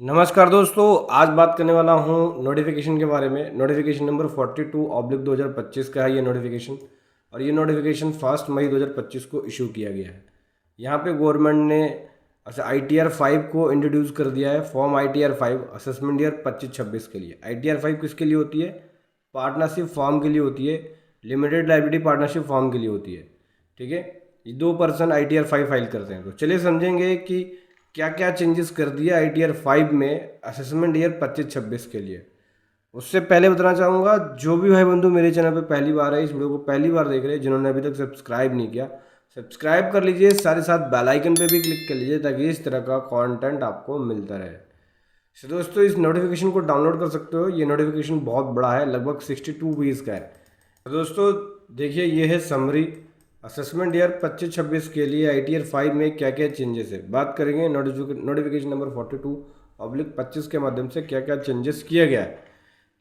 नमस्कार दोस्तों, आज बात करने वाला हूँ नोटिफिकेशन के बारे में। नोटिफिकेशन नंबर 42/2025 का है ये नोटिफिकेशन, और ये नोटिफिकेशन 1 मई 2025 को इशू किया गया है। यहाँ पे गवर्नमेंट ने ITR 5 को इंट्रोड्यूस कर दिया है। फॉर्म ITR 5 असेसमेंट ईयर 25-26 के लिए। ITR 5 किसके लिए होती है? पार्टनरशिप फॉर्म के लिए होती है, लिमिटेड लाइबिलिटी पार्टनरशिप फॉर्म के लिए होती है। ठीक है, ये 2 पर्सन ITR 5 फाइल करते हैं। तो चलिए समझेंगे कि क्या क्या चेंजेस कर दिया ITR 5 में असेसमेंट ईयर 25-26 के लिए। उससे पहले बताना चाहूँगा, जो भी भाई बंधु मेरे चैनल पे पहली बार है, इस वीडियो को पहली बार देख रहे हैं, जिन्होंने अभी तक सब्सक्राइब नहीं किया, सब्सक्राइब कर लीजिए। साथ ही साथ बेल आइकन पे भी क्लिक कर लीजिए ताकि इस तरह का कंटेंट आपको मिलता रहे। तो दोस्तों, इस नोटिफिकेशन को डाउनलोड कर सकते हो। ये नोटिफिकेशन बहुत बड़ा है, लगभग 62 पेज का है। तो दोस्तों देखिए, ये है समरी असेसमेंट ईयर 25-26 के लिए ITR 5 में क्या क्या चेंजेस है। बात करेंगे नोटिफिकेशन नंबर 42/25 के माध्यम से क्या क्या चेंजेस किया गया है।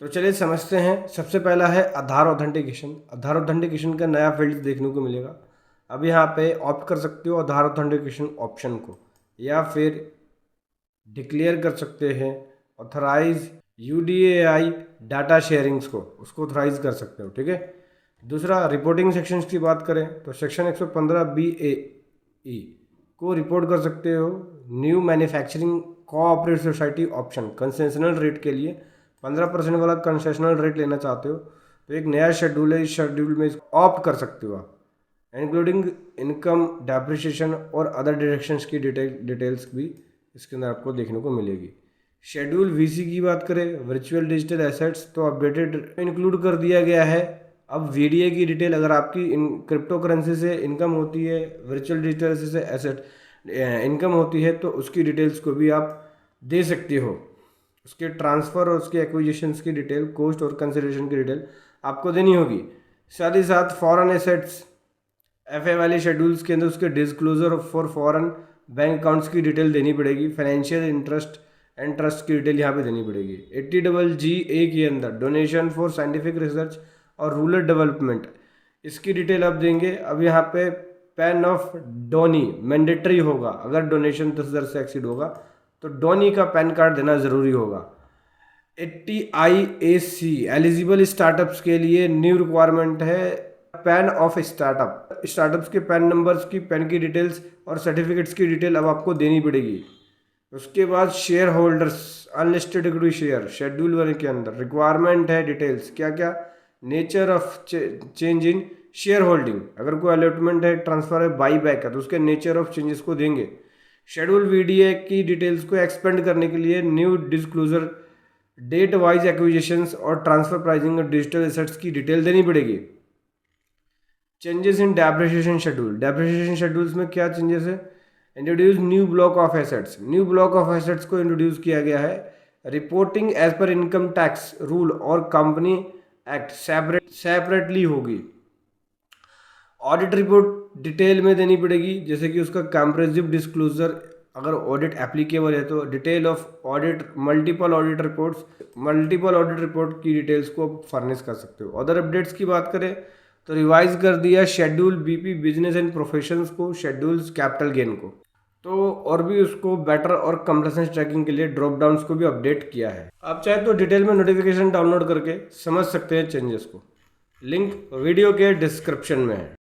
तो चलिए समझते हैं। सबसे पहला है आधार ऑथेंटिकेशन। आधार ऑथेंटिकेशन का नया फील्ड देखने को मिलेगा। अब यहाँ पे ऑप्ट कर सकते हो आधार ऑथेंटिकेशन ऑप्शन को, या फिर डिक्लेयर कर सकते हैं ऑथराइज UDAI डाटा शेयरिंग्स को, उसको ऑथराइज कर सकते हो। ठीक है, दूसरा रिपोर्टिंग सेक्शंस की बात करें तो सेक्शन 115BAE को रिपोर्ट कर सकते हो। New manufacturing cooperative society option concessional rate के लिए 15% वाला कंसेशनल रेट लेना चाहते हो तो एक नया शेड्यूल है, इस शेड्यूल में ऑप्ट कर सकते हो आप। इंक्लूडिंग इनकम डेप्रिसिएशन और अदर डायरेक्शंस की डिटेल्स भी इसके अंदर आपको देखने को मिलेगी। शेड्यूल VC की बात करें, वर्चुअल डिजिटल एसेट्स, तो अपडेटेड इंक्लूड कर दिया गया है। अब VDA की डिटेल, अगर आपकी इन क्रिप्टो करेंसी से इनकम होती है, वर्चुअल डिजिटल से एसेट इनकम होती है, तो उसकी डिटेल्स को भी आप दे सकते हो। उसके ट्रांसफ़र और उसके एक्विजिशंस की डिटेल, कॉस्ट और कंसिडरेशन की डिटेल आपको देनी होगी। साथ ही साथ फॉरेन एसेट्स FA वाले शेड्यूल्स के अंदर उसके disclosure for foreign bank accounts की डिटेल देनी पड़ेगी। फाइनेंशियल इंटरेस्ट एंड ट्रस्ट की डिटेल यहाँ पे देनी पड़ेगी। 80GGA के अंदर डोनेशन फॉर साइंटिफिक रिसर्च और रूरल डेवलपमेंट, इसकी डिटेल आप देंगे। अब यहाँ पे पैन ऑफ डोनी मैंडेटरी होगा। अगर डोनेशन 10,000 से एक्सीड होगा तो डोनी का पैन कार्ड देना ज़रूरी होगा। 80IAC एलिजिबल स्टार्टअप्स के लिए न्यू रिक्वायरमेंट है पैन ऑफ स्टार्टअप। स्टार्टअप्स के पैन नंबर्स की, पैन की डिटेल्स और सर्टिफिकेट्स की डिटेल अब आपको देनी पड़ेगी। उसके बाद share holders unlisted equity share schedule 1 के अंदर रिक्वायरमेंट है डिटेल्स, क्या क्या, nature of change in share holding, अगर कोई अलॉटमेंट है, ट्रांसफर है, बाई बैक है, तो उसके नेचर ऑफ चेंजेस को देंगे। शेड्यूल VDA की डिटेल्स को एक्सपेंड करने के लिए new disclosure, date wise acquisitions और ट्रांसफर प्राइसिंग और डिजिटल एसेट्स की डिटेल देनी पड़ेगी। Changes in depreciation schedule. Depreciation schedules में क्या चेंजेस है? Introduce new block of assets. New block of assets को इंट्रोड्यूस किया गया है। Reporting as per income tax rule और कंपनी एक्ट सेपरेटली होगी। ऑडिट रिपोर्ट डिटेल में देनी पड़ेगी, जैसे कि उसका कॉम्प्रिहेंसिव डिस्क्लोजर, अगर ऑडिट एप्लीकेबल है तो detail of audit, multiple audit report की डिटेल्स को फर्निश कर सकते हो। अदर अपडेट्स की बात करें तो रिवाइज कर दिया schedule BP business and professions को, शेड्यूल्स कैपिटल गेन को, तो और भी उसको बेटर और कंप्लायंस ट्रैकिंग के लिए ड्रॉप डाउन्स को भी अपडेट किया है। आप चाहे तो डिटेल में नोटिफिकेशन डाउनलोड करके समझ सकते हैं चेंजेस को। लिंक वीडियो के डिस्क्रिप्शन में है।